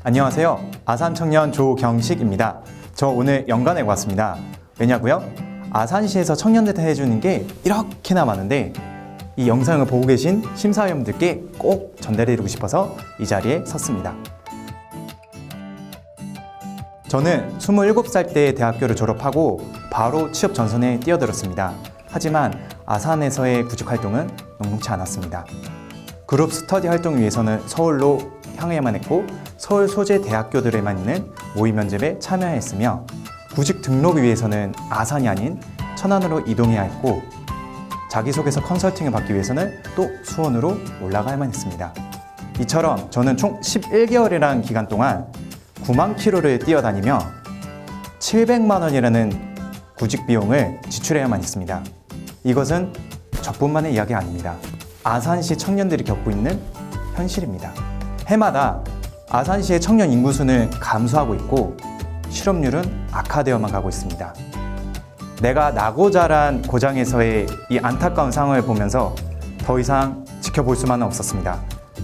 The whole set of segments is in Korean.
안녕하세요. 아산청년 조경식입니다. 저 오늘 연관에 왔습니다. 왜냐고요? 아산시에서 청년들 해주는 게 이렇게나 많은데 이 영상을 보고 계신 심사위원분들께 꼭 전달해드리고 싶어서 이 자리에 섰습니다. 저는 27살 때 대학교를 졸업하고 바로 취업 전선에 뛰어들었습니다. 하지만 아산에서의 구직 활동은 녹록치 않았습니다. 그룹 스터디 활동을 위해서는 서울로 향해야만 했고 서울 소재 대학교들에만 있는 모의 면접에 참여했으며 구직 등록을 위해서는 아산이 아닌 천안으로 이동해야 했고 자기소개서 컨설팅을 받기 위해서는 또 수원으로 올라가야만 했습니다. 이처럼 저는 총 11개월이라는 기간 동안 9만 킬로를 뛰어다니며 700만 원이라는 구직 비용을 지출해야만 했습니다. 이것은 저뿐만의 이야기 아닙니다. 아산시 청년들이 겪고 있는 현실입니다. 해마다 아산시의 청년 인구수는 감소하고 있고 실업률은 악화되어만 가고 있습니다. 내가 나고 자란 고장에서의 이 안타까운 상황을 보면서 더 이상 지켜볼 수만은 없었습니다.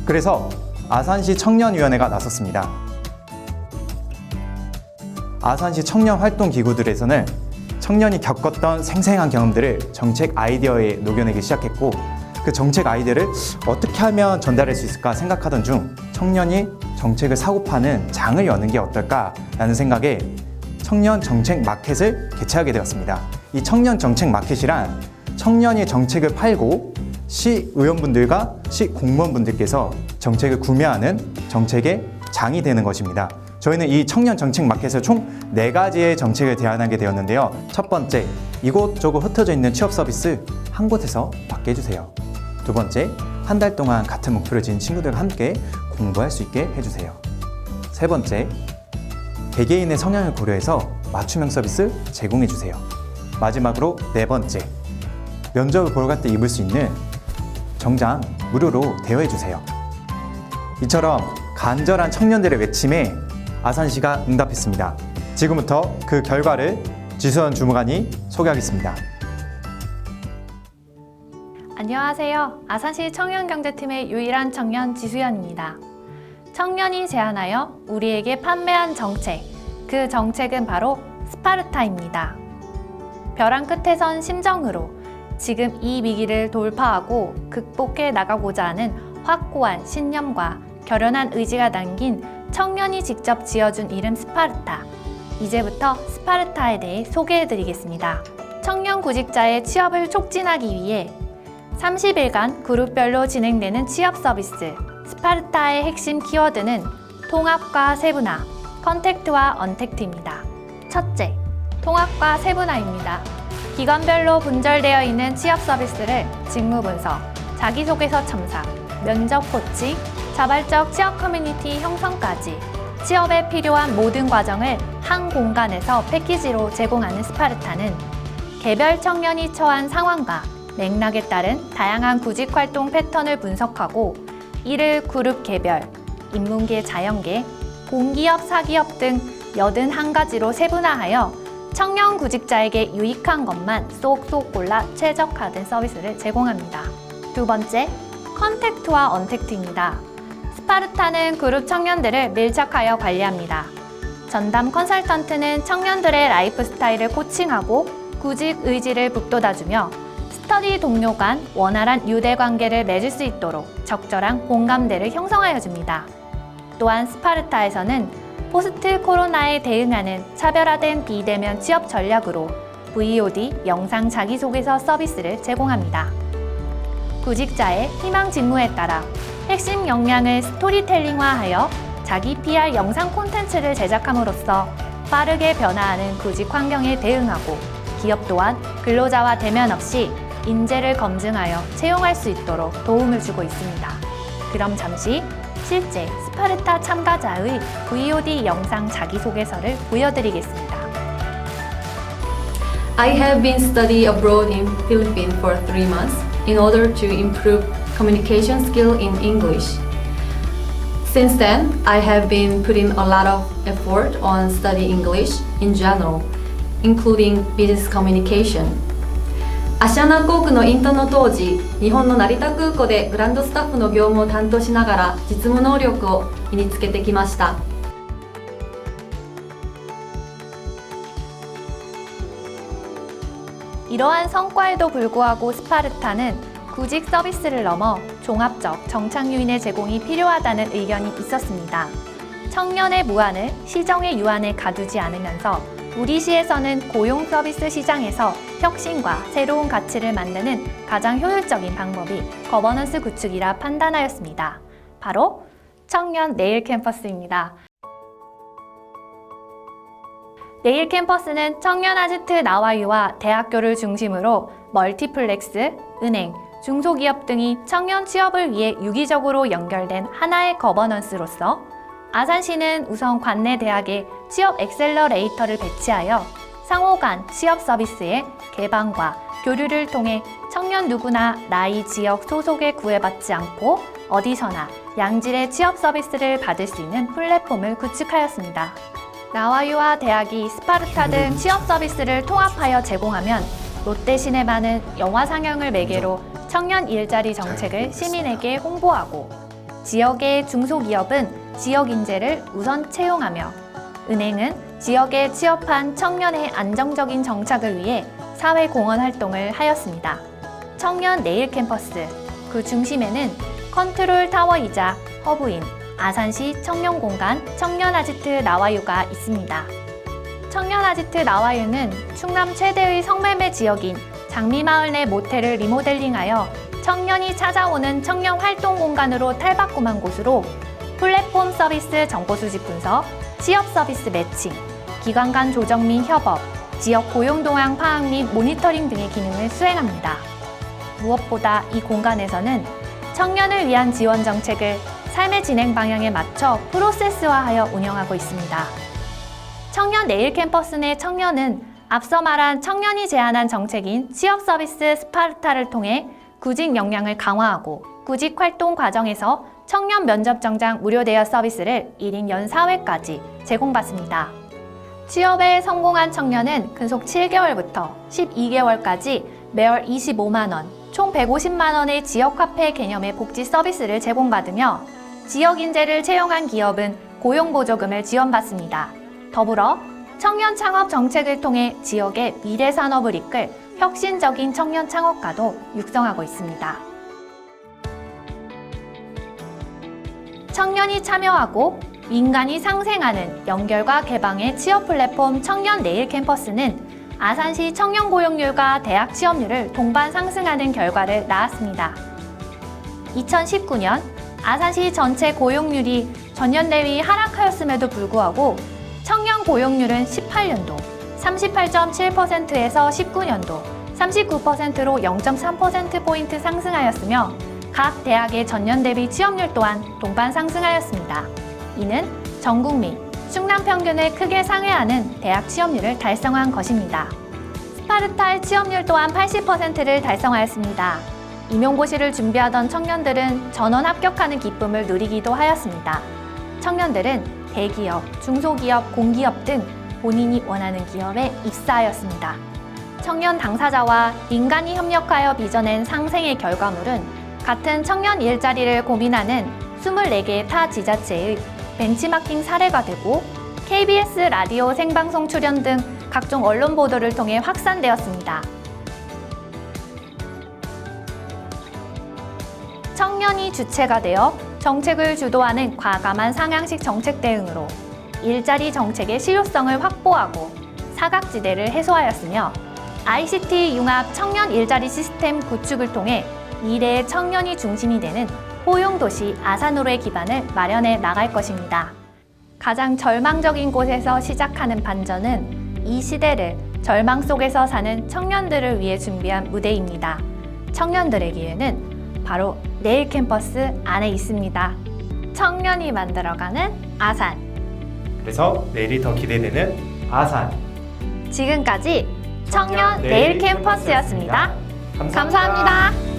그래서 아산시 청년위원회가 나섰습니다. 아산시 청년활동기구들에서는 청년이 겪었던 생생한 경험들을 정책 아이디어에 녹여내기 시작했고 그 정책 아이디어를 어떻게 하면 전달할 수 있을까 생각하던 중 청년이 정책을 사고 파는 장을 여는 게 어떨까라는 생각에 청년 정책 마켓을 개최하게 되었습니다. 이 청년 정책 마켓이란 청년이 정책을 팔고 시의원분들과 시공무원분들께서 정책을 구매하는 정책의 장이 되는 것입니다. 저희는 이 청년 정책 마켓을 총 4가지의 정책을 대안하게 되었는데요. 첫 번째, 이곳저곳 흩어져 있는 취업 서비스 한 곳에서 받게 해주세요. 두 번째, 한 달 동안 같은 목표를 지닌 친구들과 함께 공부할 수 있게 해주세요. 세 번째, 개개인의 성향을 고려해서 맞춤형 서비스 제공해주세요. 마지막으로 네 번째, 면접을 보러 갈 때 입을 수 있는 정장 무료로 대여해주세요. 이처럼 간절한 청년들의 외침에 아산시가 응답했습니다. 지금부터 그 결과를 지수연 주무관이 소개하겠습니다. 안녕하세요. 아산시 청년경제팀의 유일한 청년 지수연입니다. 청년이 제안하여 우리에게 판매한 정책, 그 정책은 바로 스파르타입니다. 벼랑 끝에 선 심정으로 지금 이 위기를 돌파하고 극복해 나가고자 하는 확고한 신념과 결연한 의지가 담긴 청년이 직접 지어준 이름 스파르타. 이제부터 스파르타에 대해 소개해드리겠습니다. 청년 구직자의 취업을 촉진하기 위해 30일간 그룹별로 진행되는 취업 서비스 스파르타의 핵심 키워드는 통합과 세분화, 컨택트와 언택트입니다. 첫째, 통합과 세분화입니다. 기관별로 분절되어 있는 취업 서비스를 직무 분석, 자기소개서 첨삭, 면접 코칭, 자발적 취업 커뮤니티 형성까지 취업에 필요한 모든 과정을 한 공간에서 패키지로 제공하는 스파르타는 개별 청년이 처한 상황과 맥락에 따른 다양한 구직 활동 패턴을 분석하고 이를 그룹 개별, 인문계 자연계, 공기업, 사기업 등 81가지로 세분화하여 청년 구직자에게 유익한 것만 쏙쏙 골라 최적화된 서비스를 제공합니다. 두 번째, 컨택트와 언택트입니다. 스파르타는 그룹 청년들을 밀착하여 관리합니다. 전담 컨설턴트는 청년들의 라이프 스타일을 코칭하고 구직 의지를 북돋아주며 스터디 동료 간 원활한 유대 관계를 맺을 수 있도록 적절한 공감대를 형성하여 줍니다. 또한 스파르타에서는 포스트 코로나에 대응하는 차별화된 비대면 취업 전략으로 VOD 영상 자기소개서 서비스를 제공합니다. 구직자의 희망 직무에 따라 핵심 역량을 스토리텔링화하여 자기 PR 영상 콘텐츠를 제작함으로써 빠르게 변화하는 구직 환경에 대응하고 기업 또한 근로자와 대면 없이 인재를 검증하여 채용할 수 있도록 도움을 주고 있습니다. 그럼 잠시 실제 스파르타 참가자의 VOD 영상 자기소개서를 보여드리겠습니다. I have been studying abroad in Philippines for 3 months in order to improve communication skill in English. Since then, I have been putting a lot of effort on studying English in general, including business communication. アシアナ航空のインターンの当時、日本の成田空港でグランドスタッフの業務を担当しながら実務能力を身につけてきました。 이러한 성과에도 불구하고 스파르타는 구직 서비스를 넘어 종합적 정착 유인의 제공이 필요하다는 의견이 있었습니다. 청년의 무한을 시정의 유한에 가두지 않으면서 우리 시에서는 고용 서비스 시장에서 혁신과 새로운 가치를 만드는 가장 효율적인 방법이 거버넌스 구축이라 판단하였습니다. 바로 청년 내일 캠퍼스입니다. 내일 캠퍼스는 청년 아지트 나와유와 대학교를 중심으로 멀티플렉스, 은행, 중소기업 등이 청년 취업을 위해 유기적으로 연결된 하나의 거버넌스로서 아산시는 우선 관내 대학에 취업 엑셀러레이터를 배치하여 상호 간 취업 서비스의 개방과 교류를 통해 청년 누구나 나이, 지역, 소속에 구애받지 않고 어디서나 양질의 취업 서비스를 받을 수 있는 플랫폼을 구축하였습니다. 나와유와 대학이 스파르타 등 취업 서비스를 통합하여 제공하면 롯데시네마는 영화 상영을 매개로 청년 일자리 정책을 시민에게 홍보하고 지역의 중소기업은 지역 인재를 우선 채용하며 은행은 지역에 취업한 청년의 안정적인 정착을 위해 사회공헌 활동을 하였습니다. 청년 내일 캠퍼스, 그 중심에는 컨트롤 타워이자 허브인 아산시 청년공간 청년아지트 나와유가 있습니다. 청년아지트 나와유는 충남 최대의 성매매 지역인 장미마을 내 모텔을 리모델링하여 청년이 찾아오는 청년 활동 공간으로 탈바꿈한 곳으로 플랫폼 서비스 정보 수집 분석, 취업 서비스 매칭, 기관 간 조정 및 협업, 지역 고용 동향 파악 및 모니터링 등의 기능을 수행합니다. 무엇보다 이 공간에서는 청년을 위한 지원 정책을 삶의 진행 방향에 맞춰 프로세스화하여 운영하고 있습니다. 청년 내일 캠퍼스 내 청년은 앞서 말한 청년이 제안한 정책인 취업 서비스 스파르타를 통해 구직 역량을 강화하고 구직 활동 과정에서 청년 면접 정장 무료 대여 서비스를 1인 연 4회까지 제공받습니다. 취업에 성공한 청년은 근속 7개월부터 12개월까지 매월 25만 원, 총 150만 원의 지역 화폐 개념의 복지 서비스를 제공받으며 지역 인재를 채용한 기업은 고용보조금을 지원받습니다. 더불어 청년 창업 정책을 통해 지역의 미래 산업을 이끌 혁신적인 청년 창업가도 육성하고 있습니다. 청년이 참여하고 민간이 상생하는 연결과 개방의 취업 플랫폼 청년 내일 캠퍼스는 아산시 청년 고용률과 대학 취업률을 동반 상승하는 결과를 낳았습니다. 2019년 아산시 전체 고용률이 전년 대비 하락하였음에도 불구하고 청년 고용률은 18년도 38.7%에서 19년도 39%로 0.3%포인트 상승하였으며 각 대학의 전년 대비 취업률 또한 동반 상승하였습니다. 이는 전국 및 충남 평균을 크게 상회하는 대학 취업률을 달성한 것입니다. 스파르타의 취업률 또한 80%를 달성하였습니다. 임용고시를 준비하던 청년들은 전원 합격하는 기쁨을 누리기도 하였습니다. 청년들은 대기업, 중소기업, 공기업 등 본인이 원하는 기업에 입사하였습니다. 청년 당사자와 민간이 협력하여 빚어낸 상생의 결과물은 같은 청년 일자리를 고민하는 24개의 타 지자체의 벤치마킹 사례가 되고 KBS 라디오 생방송 출연 등 각종 언론 보도를 통해 확산되었습니다. 청년이 주체가 되어 정책을 주도하는 과감한 상향식 정책 대응으로 일자리 정책의 실효성을 확보하고 사각지대를 해소하였으며 ICT 융합 청년 일자리 시스템 구축을 통해 미래의 청년이 중심이 되는 포용도시 아산으로의 기반을 마련해 나갈 것입니다. 가장 절망적인 곳에서 시작하는 반전은 이 시대를 절망 속에서 사는 청년들을 위해 준비한 무대입니다. 청년들의 기회는 바로 내일 캠퍼스 안에 있습니다. 청년이 만들어가는 아산. 그래서 내일이 더 기대되는 아산. 지금까지 청년 내일 캠퍼스였습니다. 감사합니다.